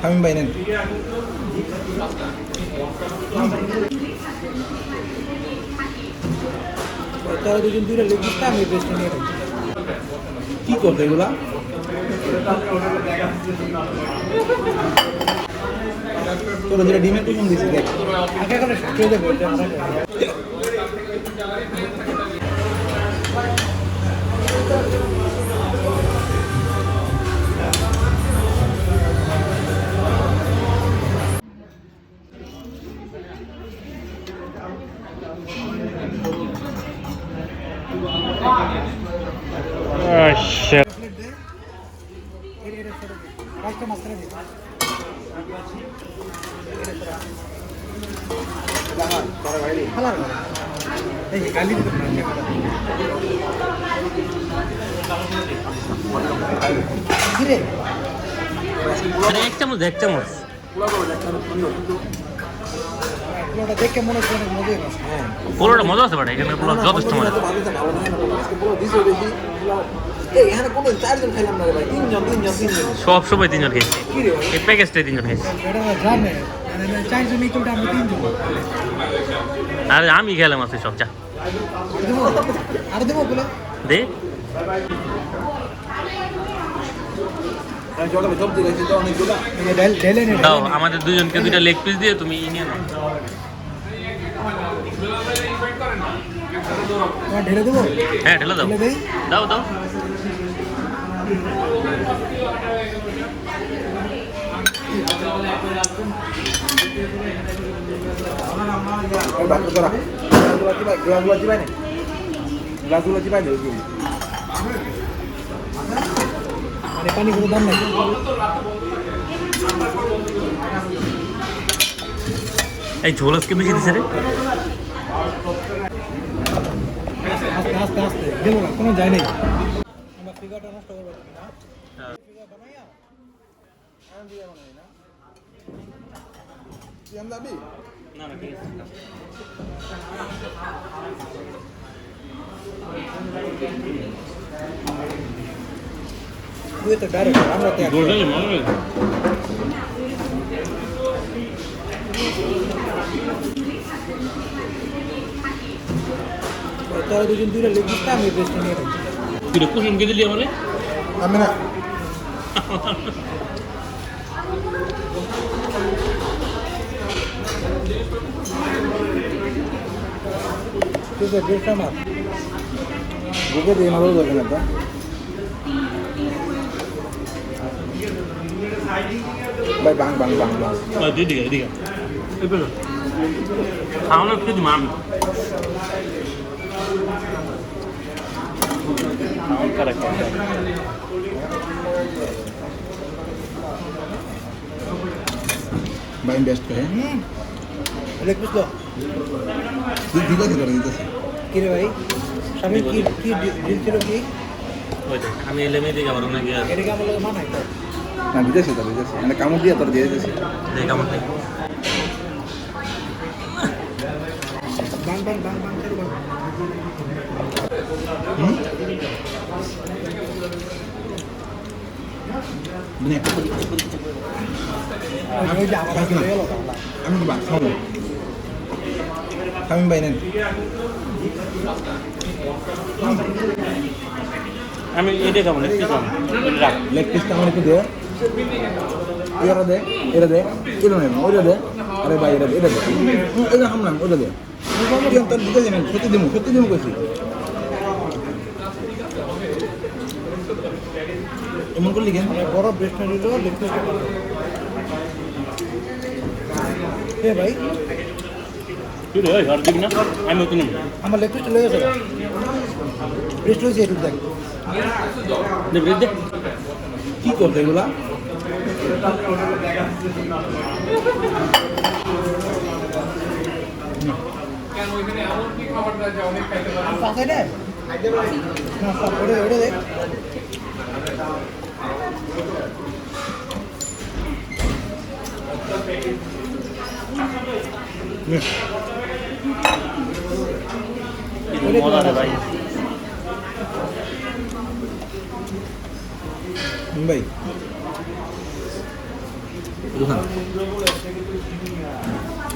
শামীম ভাই নেন। তারা দুজন দুইটা লেগ পিসটা আমি বেস্ট নিয়ে রাখছি। কি করতে এগুলা? তোরা যেটা ডিমের কুসুম দিছি দেখ আগে করে খেয়ে দেবো। shit. এক চামচ এক চামচ দেখে মনে হচ্ছে অনেক মজাই আছে। পোলাওটা মজা আছে বাট এখানে পোলাও যথেষ্ট মজা। সব সময় তিনজন খেয়েছি, এই প্যাকেজটাই তিনজন খেয়েছি। আরে আমি খেলাম আছে সব। যা দে দাও আমাদের দুজনকে দুইটা লেগ পিস দিয়ে তুমি নিয়ে নাও। ঢেলে দেবো? হ্যাঁ ঢেলে দাও, দাও দাও। মানে পানি কোনো দাম নাই। এই ঝোল আজকে বেশি দিছে রে। আস্তে আস্তে আস্তে দেবো না, কোনো যায় নাই। আমরা ফিগারটা নষ্ট করবো না। ফিগার বানাইয়া আমি দিয়ে বানাই না। কি আম দাবি? না না ঠিক আছে। তুই তো ডাইরেক্ট আমরা তো গোল্ডেন মনে তারা দুজন দুইটা লেগ পিসটা আমি বেস্ট নিয়ে রাখছি। তুই কুসুম কে দিলি আমারে? আমি না ঠিক আছে বেস্ট আমার বুকে দিয়ে ভালো যাবে না। ভাই বাং বাং বাং বাং দিদিকে দিদিকে খাওয়ানো কিছু মান ভাই বেস্ট করে লেগ পিস তো দিবা কি করে দিতেছে কি রে ভাই স্বামী কি কি ডিল ছিল কি? ওই দেখ আমি এলেমে দিকে আবার নাকি আর এটা কি আমার লাগে মানাই তো না দিতেছি তো দিতেছি মানে কামড় দিয়ে তোর দিয়ে দিতেছি দেখ আমার দেখ বাং বাং বাং বাং করে বাং নে আমি যা আমার কাছে এলো আমি কি বাং খাবো শামীম ভাই নেন। আমি এটা খাবো লেগ পিস রাখ লেগ পিসটা আমার একটু দে এরা দে এরা দে কিলো নেন ওইটা দে আরে ভাই এটা দে এটা হামলাম ওইটা দে তোর দিতে যাবেন সত্যি দিমু কইছি এমন করলি কেন? বড় ব্রেস্ট নিল লেগ পিসটা এ ভাই তুই রে আর দিবি না আমি তো নেব আমার লেগ পিসটা লয়ে গেছে ব্রেস্ট লইছে একটু দেখ দে ব্রেড দে কি করতে এগুলা? কেন ওইখানে এমন কি খাবারটা যে অনেক খাইতে পারে? পাশে দে না সব ওড়ে দে মজা রে ভাই ভাই দোকান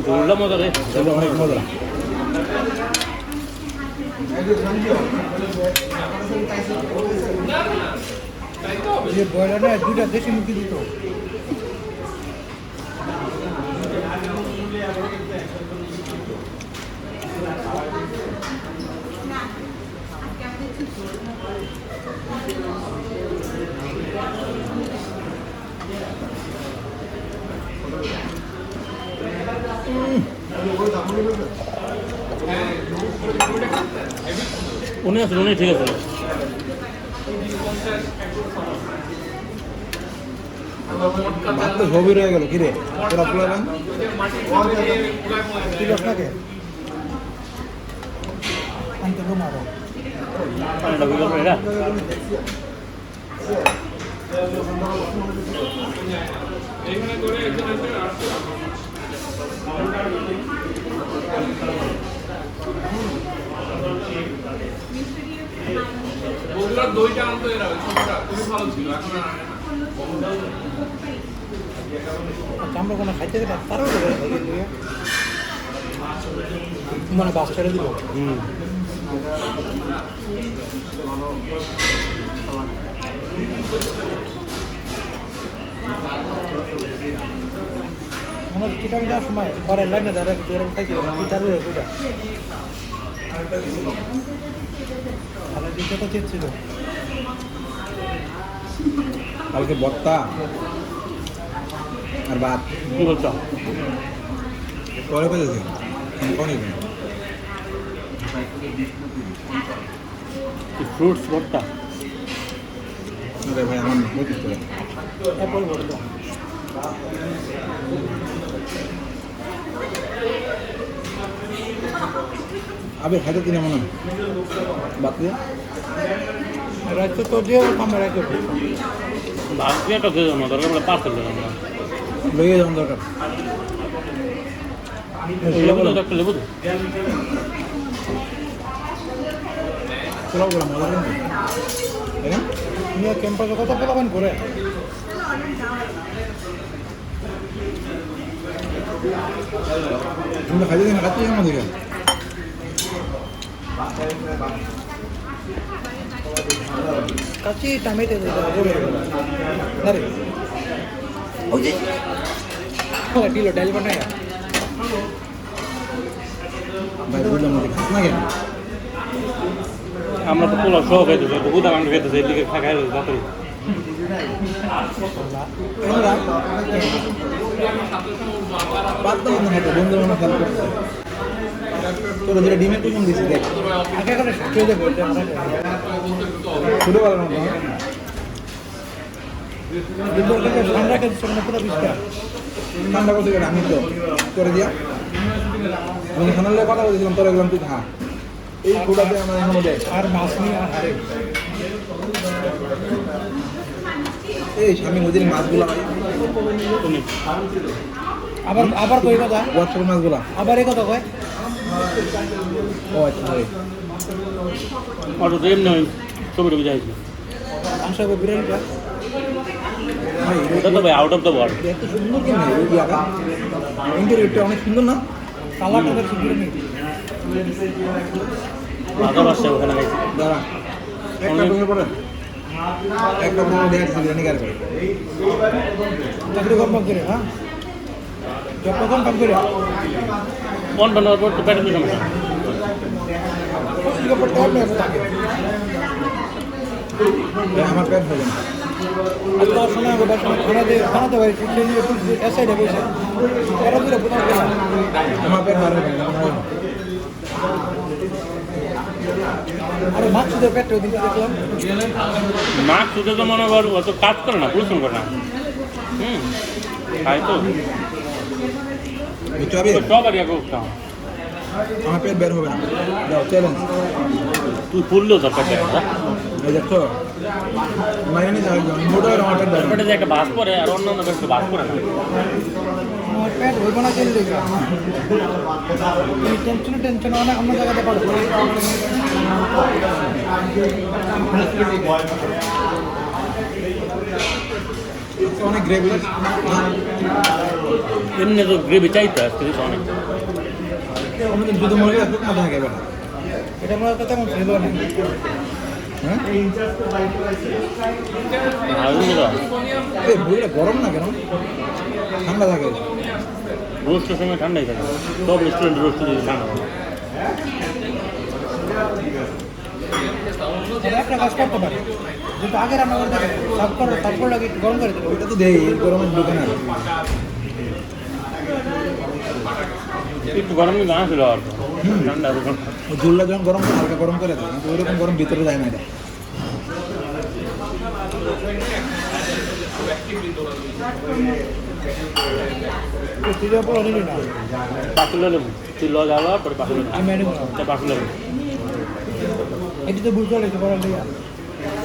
ঝোলটা মজা রে এটা অনেক মজা যে ব্রয়লার না দুইটা দেশি মুরগি দিত উনি আছে উনি ঠিক আছে ভাত তো গভীর হয়ে গেল কিরে তোরা পোলাবেন তিলস নাকি আনতে তো মারো পানিটা বুঝলো এটা বগুড়ার দইটা আনতো এরা ওই ছোটটা খুবই ভালো ছিল এখন আর আনে না। আমরা কোনো খাইতে গেলে তারও মানে বাস ছেড়ে দিল মানে চিটার যাওয়ার সময় ঘরের লাইনে দাঁড়া খাইছিল চিটার ওইটা ভালো দিকে তো চেয়েছিল কালকে বত্তা আর ভাত কি বলছো পরে পেয়েছে অনেক ফ্রুটস ভর্তা ভাই আমার পঁচিশ করে অ্যাপল বলতো আবে খাইতে কিনে মনে হয় ভাত দিয়ে রাখতে তো দিয়ে আমরা রাখতে ভাত দিয়ে একটা দিয়ে দেবো দরকার পড়লে পার্সেল দেবো আমরা লইয়ে যাওয়ার দরকার লেবু তো একটা লেবু তো পোলাও করে মজা কিন্তু তাই না নিয়ে ক্যাম্পাসে কত পোলাবেন করে তুমি খাইতে দিন খাচ্ছি আমার দিকে কাছে টমেটো আরে ওই যে কিলো ডাল বানায় ভাই বুঝলাম না খাস না কেন আমরা তো পোলাও সহ খাইতেছি তো গুদা মাংস খাইতেছি এদিকে খাই যাতে পারতাম না হয়তো বন্ধু বান্ধব খেয়াল করছে তোরা যেটা ডিমের টুকুন দিচ্ছি দেখ আগে করে খেয়ে দেবো ছোটোবেলার মতো ঠান্ডা খেতে সঙ্গে পুরো বিস্তার ঠান্ডা করতে গেলে আমি তো করে দিয়া আমি খানার লোক কথা বলছিলাম তোরা গেলাম তুই খা এই খোটাতে আমার এখনো দেখ আর মাছ নিয়ে আর হারে এই স্বামী ওদের মাছগুলা ভাই আবার আবার কই কথা হোয়াটসঅ্যাপের মাছগুলা আবার এই কথা কয় ও আচ্ছা ভাই অটো তো এমনি ছবি টবি যাইছি মাংস বিরিয়ানিটা ভাই ওটা তো ভাই আউট অফ দ্য ওয়ার্ল্ড এত সুন্দর কেন ওই জায়গা ইন্টারভিউটা অনেক সুন্দর না কালারটা দেখছি বিরিয়ানি ভালো বাসছে ওখানে খাইছি দাঁড়া একটা ভেঙে পড়ে একটা ভেঙে দেখাচ্ছি বিরিয়ানি কার করে চাকরি কনফার্ম করে হ্যাঁ জবটা কনফার্ম করে কোন বানার পর তো পেটে সমস্যা পত্রিকা পড়তে হবে না তাকে আমার পেট হবে না আর তো শোনা হবে বাসা খানাতে পারি সে নিয়ে এসআইডে বসে এরা দূরে বোঝা গেল আমার পেট হবে না আরে মাছ শুধু পেটে ওদিন দেখলাম মাছ শুধু তো মনে কর অত কাজ করে না পরিশ্রম করে না খাই তো বুঝতে হবে সবারই এক অবস্থা আমার পেট বের হবে না যাও চ্যালেঞ্জ তুই ফুললেও তোর পেটে এই দেখো মানে নি যাই মোটা আমার পেট বের হবে পেটে যে একটা বাস পরে আর অন্য অন্য পেটে বাস পরে না আমার পেট হইব না চলে দেখবে টেনশন অনেক অন্য জায়গাতে পারবো আজকে অনেক গ্রেভি। এমনি তো গ্রেভি চাইতো আজকে দিয়েছে অনেক। অন্যদিন শুধু মুরগি খুব মজা থাকে এবার। এটা মনে হয় তেমন ছিল না। হ্যাঁ ভালো মজা। এই মুরগিটা গরম না কেন? ঠান্ডা থাকে। রোস্টের সময় ঠান্ডাই থাকে, সব রেস্টুরেন্টে রোস্ট দিয়ে ঠান্ডা থাকে। তবে একটা কাজ করতে পারে, যেহেতু আগে রান্না করে থাকে তারপর আগে একটু গরম করে দেবে। ওইটা তো দেয় এই গরমের দোকানে। একটু গরম কিন্তু ছিল আর কি। ঠান্ডা তখন ওই ঝোলটা যখন গরম করে হালকা গরম করে দেয়, কিন্তু ওইরকম গরম ভিতরে যায় না এটা। তুই পড়ো নিবি না, পাকুলা লেবু, তুই ল যাওয়া পরে পাকুলা লেবু, আমি আনি না। পাকুলা লেবু। এটি তো বুঝতে পারছি পড়ার লিয়া।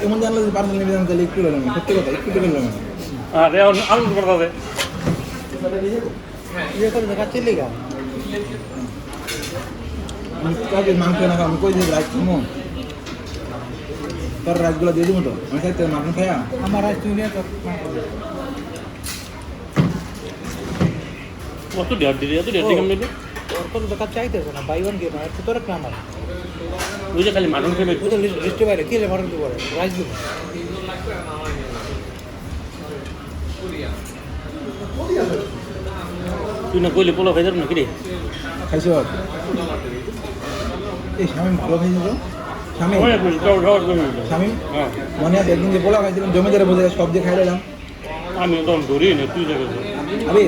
এমন জানলে যে পার্সেল নিয়ে তাহলে একটু গেলাম, সত্যি কথা একটু গেলাম না। আর আনন্দ করতে হবে। ইয়ে করে দেখাচ্ছি লিগা। আমি কাউকে মাংস না খাওয়া, আমি কই দিই রাইস খামো, তোর রাইসগুলো দিয়ে দিব তো, আমি খাইতে মাটন খাইয়া। আমার আজ তুই নিয়ে তো কত ডেট দিদি, এত ডেট কেমন দিদি? তোর তো দেখা চাইতেছে না, বাই ওয়ান গেম আর তোর একটা আমার। ওই যে খালি মাটন খেয়ে তুই তো লিস্টে বাইরে কি রে মারুন করে রাইস দিব। তুই না কইলে পোলা খাই যাবো না কিরে? খাইছো? এই শামিম ভালো খাইছো তো? শামিম অনেক বেশি, তাও খাওয়ার জন্য হইলো। শামিম হ্যাঁ, মনে আছে একদিন যে পোলা খাইছিলাম জমিদারে বোঝে সব দিয়ে খাই দিলাম। আমি তখন ধরি না, তুই দেখেছো। আরে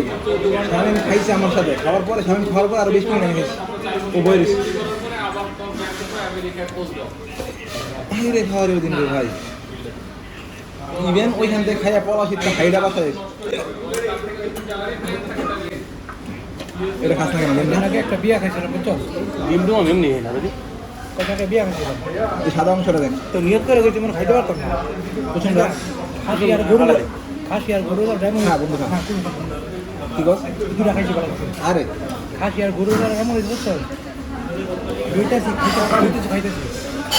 শামিম খাইছে আমার সাথে, খাওয়ার পরে শামিম খাওয়ার পর আরো বেশি করে খাইছে। ও বই রয়েছে রে খাওয়ার ওই দিন রে ভাই। ইভেন ওইখান থেকে খাইয়া পলা শীতটা হাইডা বাসায় এটা খাস না কেন এর আগে একটা বিয়া খাইছিলাম বুঝছো? ডিম তো আমি এমনি না বুঝি। কত একটা বিয়া খাইছিলাম, এই সাদা অংশটা দেখ তো নিয়ত করে গেছি মানে খাইতে পারতাম না। পছন্দ খাসি আর গরু, খাসি আর গরু আর ডায়মন্ড। হ্যাঁ, বন্ধু খা। হ্যাঁ তুমি কি কস? দুটা খাইছি ভালো লাগছে। আরে খাসি আর গরু আর এমন হয়েছে বুঝছো? দুইটাছি খাইতেছি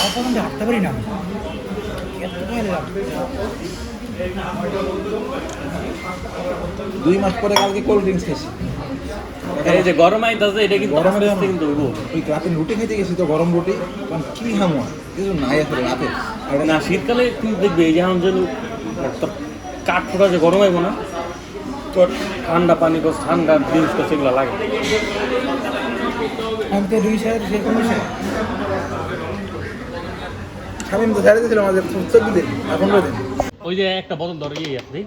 তখন আমি হাঁটতে পারি না, এত খাইলাম। 2 মাস পরে কালকে কোল্ড ড্রিঙ্কস খেয়েছি। এই যে গরম আইতাছে, এটা কিন্তু গরমের আস্তে আস্তে কিন্তু হইবো। ওই রাতে রুটি খেতে গেছি তো গরম রুটি, কারণ কি খামো কিছু নাই আসলে রাতে। আর না শীতকালে তুমি দেখবে এই যে এখন যে তোর কাঠ ফোটা যে গরম আইব না, তোর ঠান্ডা পানি কস, ঠান্ডা ড্রিঙ্কস কস, এগুলো লাগে। আমি তো 2 সালের সে কমেছে। শামিম তো ছেড়ে দিয়েছিল আমাদের 14 দিন, এখন দিন। ওই যে একটা বোতল ধরে ইয়ে আছে